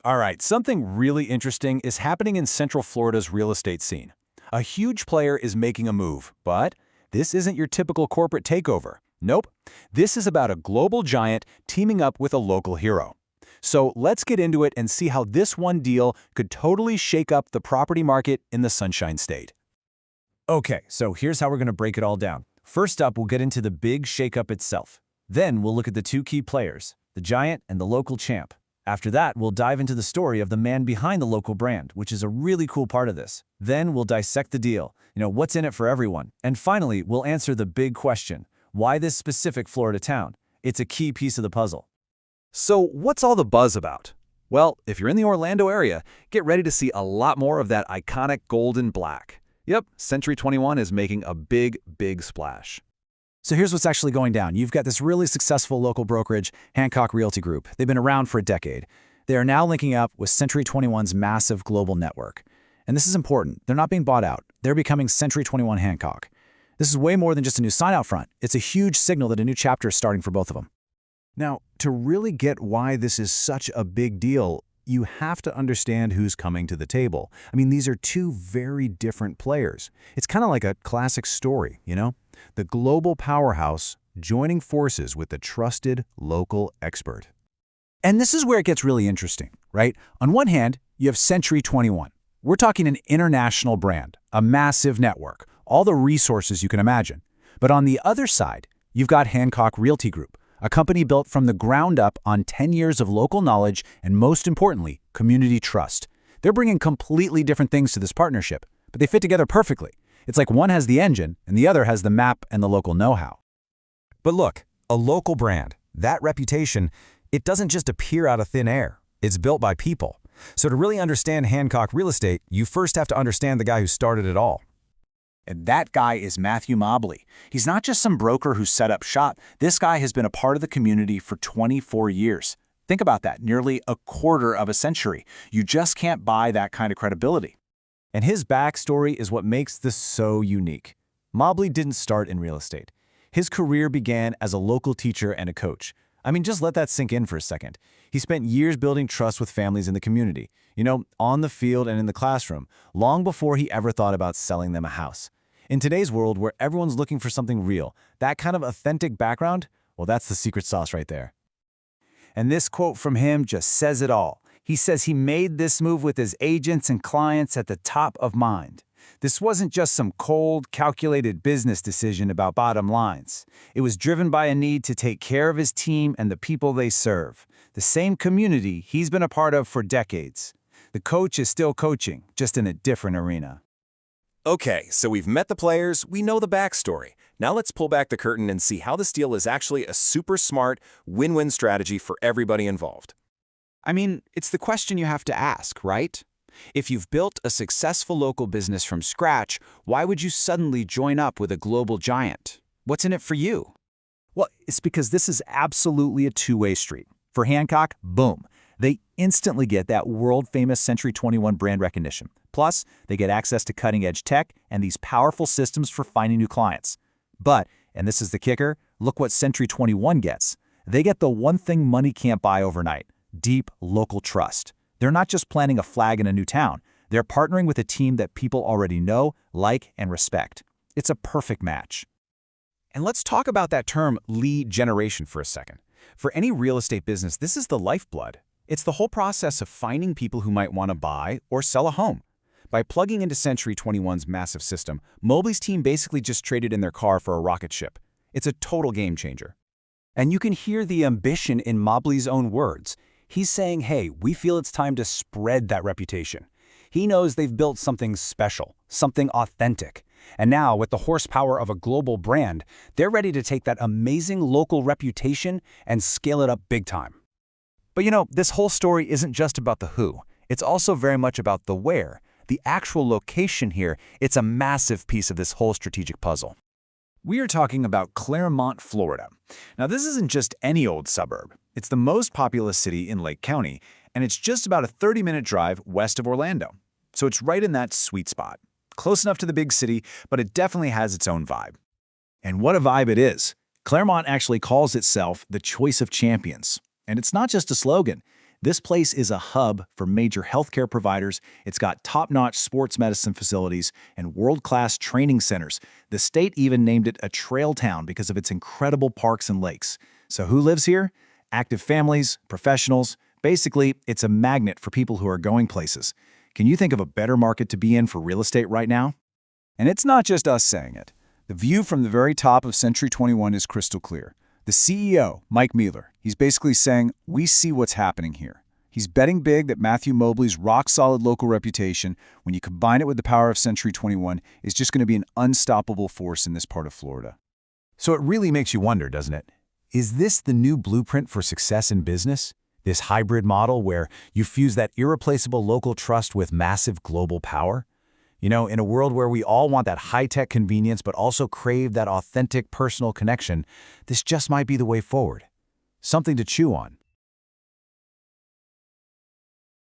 All right, something really interesting is happening in Central Florida's real estate scene. A huge player is making a move, but this isn't your typical corporate takeover. Nope. This is about a global giant teaming up with a local hero. So let's get into it and see how this one deal could totally shake up the property market in the Sunshine State. Okay, so here's how we're going to break it all down. First up, we'll get into the big shakeup itself. Then we'll look at the two key players, the giant and the local champ. After that, we'll dive into the story of the man behind the local brand, which is a really cool part of this. Then we'll dissect the deal, what's in it for everyone. And finally, we'll answer the big question, why this specific Florida town? It's a key piece of the puzzle. So what's all the buzz about? Well, if you're in the Orlando area, get ready to see a lot more of that iconic gold and black. Yep, Century 21 is making a big splash. So here's what's actually going down. You've got this really successful local brokerage, Hancock Realty Group. They've been around for a decade. They are now linking up with Century 21's massive global network. And this is important. They're not being bought out. They're becoming Century 21 Hancock. This is way more than just a new sign out front. It's a huge signal that a new chapter is starting for both of them. Now, to really get why this is such a big deal, you have to understand who's coming to the table. I mean, these are two very different players. It's kind of like a classic story, The global powerhouse joining forces with the trusted local expert. And this is where it gets really interesting, right? On one hand, you have Century 21. We're talking an international brand, a massive network, all the resources you can imagine. But on the other side, you've got Hancock Realty Group, a company built from the ground up on 10 years of local knowledge and, most importantly, community trust. They're bringing completely different things to this partnership, but they fit together perfectly. It's like one has the engine and the other has the map and the local know-how. But look, a local brand, that reputation, it doesn't just appear out of thin air. It's built by people. So to really understand Hancock real estate, you first have to understand the guy who started it all. And that guy is Matthew Mobley. He's not just some broker who set up shop. This guy has been a part of the community for 24 years. Think about that, nearly a quarter of a century. You just can't buy that kind of credibility. And his backstory is what makes this so unique. Mobley didn't start in real estate. His career began as a local teacher and a coach. I mean, just let that sink in for a second. He spent years building trust with families in the community, on the field and in the classroom, long before he ever thought about selling them a house. In today's world where everyone's looking for something real, that kind of authentic background, well, that's the secret sauce right there. And this quote from him just says it all. He says he made this move with his agents and clients at the top of mind. This wasn't just some cold, calculated business decision about bottom lines. It was driven by a need to take care of his team and the people they serve, the same community he's been a part of for decades. The coach is still coaching, just in a different arena. Okay, so we've met the players, we know the backstory. Now let's pull back the curtain and see how this deal is actually a super smart, win-win strategy for everybody involved. I mean, it's the question you have to ask, right? If you've built a successful local business from scratch, why would you suddenly join up with a global giant? What's in it for you? Well, it's because this is absolutely a two-way street. For Hancock, boom. They instantly get that world-famous Century 21 brand recognition. Plus, they get access to cutting-edge tech and these powerful systems for finding new clients. But, and this is the kicker, look what Century 21 gets. They get the one thing money can't buy overnight, deep local trust. They're not just planting a flag in a new town. They're partnering with a team that people already know, like, and respect. It's a perfect match. And let's talk about that term lead generation for a second. For any real estate business, this is the lifeblood. It's the whole process of finding people who might want to buy or sell a home. By plugging into Century 21's massive system, Mobley's team basically just traded in their car for a rocket ship. It's a total game changer. And you can hear the ambition in Mobley's own words. He's saying, hey, we feel it's time to spread that reputation. He knows they've built something special, something authentic. And now, with the horsepower of a global brand, they're ready to take that amazing local reputation and scale it up big time. But this whole story isn't just about the who. It's also very much about the where. The actual location here, it's a massive piece of this whole strategic puzzle. We are talking about Clermont, Florida. Now, this isn't just any old suburb. It's the most populous city in Lake County, and it's just about a 30-minute drive west of Orlando. So it's right in that sweet spot. Close enough to the big city, but it definitely has its own vibe. And what a vibe it is. Clermont actually calls itself the choice of champions. And it's not just a slogan. This place is a hub for major healthcare providers. It's got top-notch sports medicine facilities and world-class training centers. The state even named it a trail town because of its incredible parks and lakes. So who lives here? Active families, professionals. Basically, it's a magnet for people who are going places. Can you think of a better market to be in for real estate right now? And it's not just us saying it. The view from the very top of Century 21 is crystal clear. The CEO, Mike Mueller, he's basically saying, we see what's happening here. He's betting big that Matthew Mobley's rock-solid local reputation, when you combine it with the power of Century 21, is just going to be an unstoppable force in this part of Florida. So it really makes you wonder, doesn't it? Is this the new blueprint for success in business? This hybrid model where you fuse that irreplaceable local trust with massive global power? You know, in a world where we all want that high-tech convenience but also crave that authentic personal connection, this just might be the way forward. Something to chew on.